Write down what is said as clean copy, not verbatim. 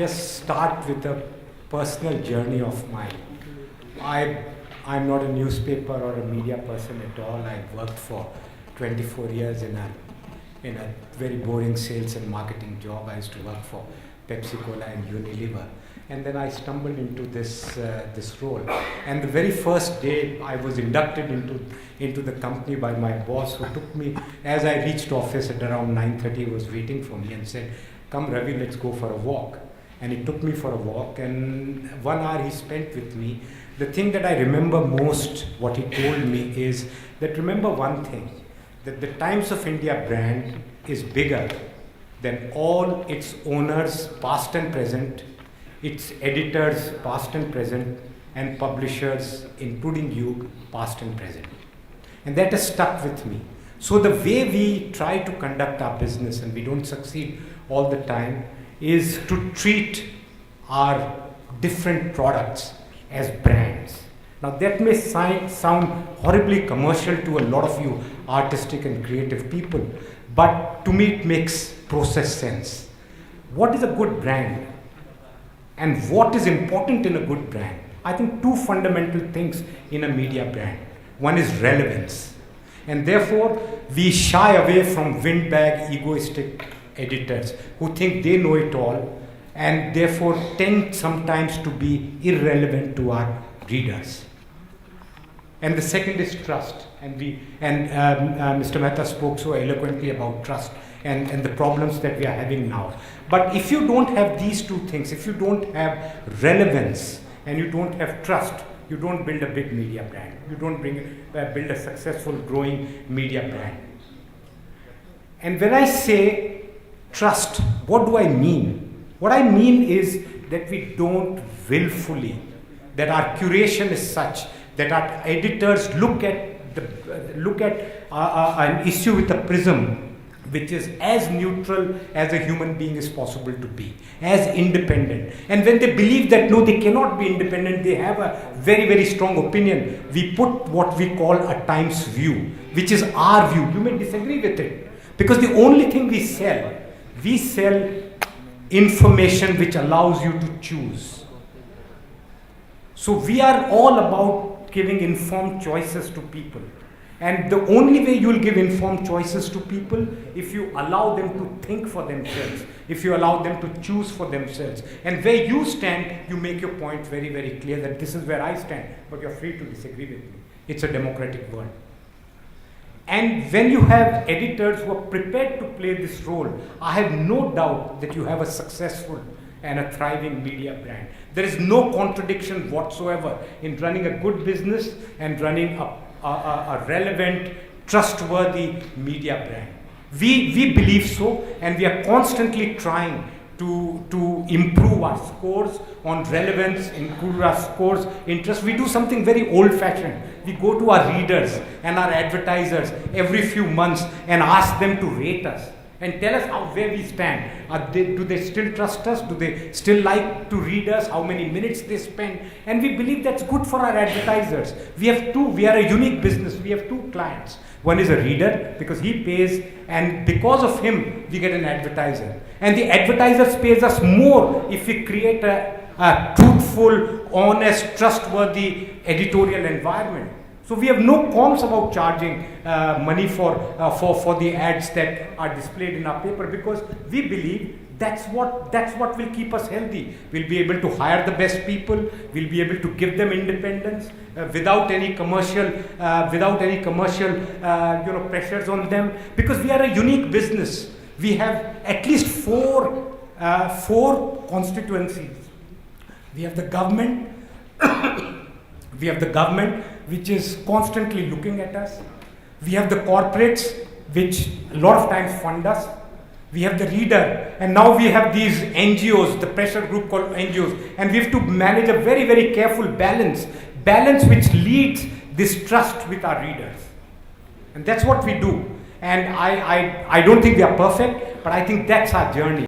just start with a personal journey of mine. I'm not a newspaper or a media person at all. I worked for 24 years in a very boring sales and marketing job. I used to work for Pepsi-Cola and Unilever. And then I stumbled into this role. And the very first day I was inducted into the company by my boss, who took me, as I reached office at around 9:30, he was waiting for me and said, "Come Ravi, let's go for a walk." And he took me for a walk, and 1 hour he spent with me. The thing that I remember most, what he told me, is that remember one thing, that the Times of India brand is bigger than all its owners, past and present, its editors, past and present, and publishers, including you, past and present. And that has stuck with me. So the way we try to conduct our business, and we don't succeed all the time, is to treat our different products as brands. Now that may sound horribly commercial to a lot of you artistic and creative people, but to me it makes process sense. What is a good brand? And what is important in a good brand? I think two fundamental things in a media brand. One is relevance. And therefore, we shy away from windbag, egoistic editors who think they know it all and therefore tend sometimes to be irrelevant to our readers. And the second is trust. And Mr. Mehta spoke so eloquently about trust and the problems that we are having now. But if you don't have these two things, if you don't have relevance and you don't have trust, you don't build a big media brand. You don't build a successful, growing media brand. And when I say trust, what do I mean? What I mean is that we don't willfully, that our curation is such that our editors look at an issue with a prism which is as neutral as a human being is possible to be, as independent. And when they believe that no, they cannot be independent, they have a very, very strong opinion, we put what we call a Times view, which is our view. You may disagree with it, because the only thing we sell information which allows you to choose. So we are all about giving informed choices to people. And the only way you will give informed choices to people if you allow them to think for themselves, if you allow them to choose for themselves. And where you stand, you make your point very, very clear that this is where I stand, but you're free to disagree with me. It's a democratic world. And when you have editors who are prepared to play this role, I have no doubt that you have a successful and a thriving media brand. There is no contradiction whatsoever in running a good business and running a relevant, trustworthy media brand. We believe so, and we are constantly trying to improve our scores on relevance, improve our scores, interest. We do something very old-fashioned. We go to our readers and our advertisers every few months and ask them to rate us and tell us where we stand. Do they still trust us? Do they still like to read us? How many minutes they spend? And we believe that's good for our advertisers. We are a unique business. We have two clients. One is a reader, because he pays, and because of him, we get an advertiser. And the advertiser pays us more if we create a truthful, honest, trustworthy editorial environment. So we have no qualms about charging money for the ads that are displayed in our paper, because we believe that's what will keep us healthy. We'll be able to hire the best people. We'll be able to give them independence without any commercial pressures on them, because we are a unique business. We have at least four constituencies. We have the government. We have the government, which is constantly looking at us. We have the corporates, which a lot of times fund us. We have the reader, and now we have these NGOs, the pressure group called NGOs, and we have to manage a very, very careful balance which leads this trust with our readers. And that's what we do. And I don't think we are perfect, but I think that's our journey.